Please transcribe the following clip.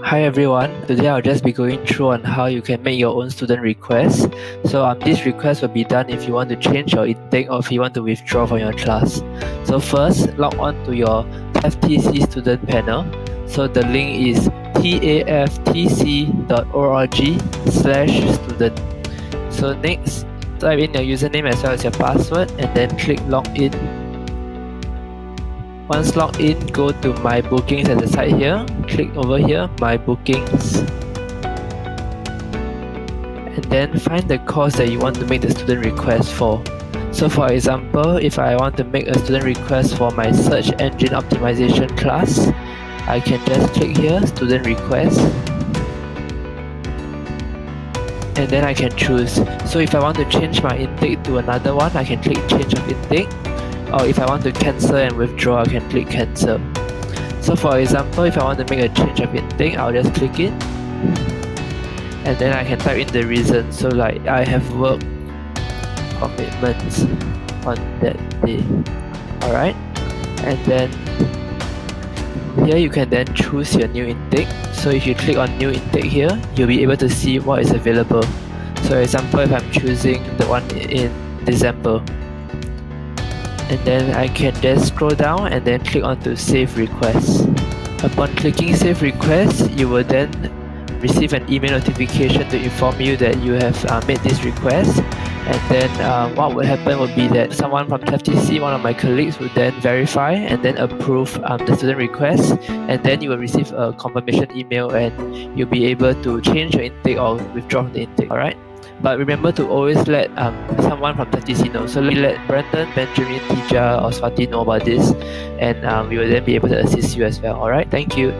Hi everyone, today I'll just be going through on how you can make your own student requests. So this request will be done if you want to change your intake or if you want to withdraw from your class. So first, log on to your Taftc student panel. So the link is taftc.org/student. So next, type in your username as well as your password and then click login. Once logged in, go to My Bookings at the side here. Click over here, My Bookings. And then find the course that you want to make the student request for. So for example, if I want to make a student request for my search engine optimization class, I can just click here, Student Request. And then I can choose. So if I want to change my intake to another one, I can click Change of Intake. Or if I want to cancel and withdraw, I can click cancel. So for example, if I want to make a change of intake, I'll just click it and then I can type in the reason. So like, I have work commitments on that day. Alright, and then here you can then choose your new intake. So if you click on new intake here, you'll be able to see what is available. So for example, if I'm choosing the one in December, and then I can just scroll down and then click on to Save Request. Upon clicking Save Request, you will then receive an email notification to inform you that you have made this request. And then what would happen would be that someone from Taftc, one of my colleagues, would then verify and then approve the student request, and then you will receive a confirmation email and you'll be able to change your intake or withdraw the intake. Alright? But remember to always let someone from Taftc know. So let Brandon, Benjamin, Tija or Swati know about this, and we will then be able to assist you as well. Alright, thank you.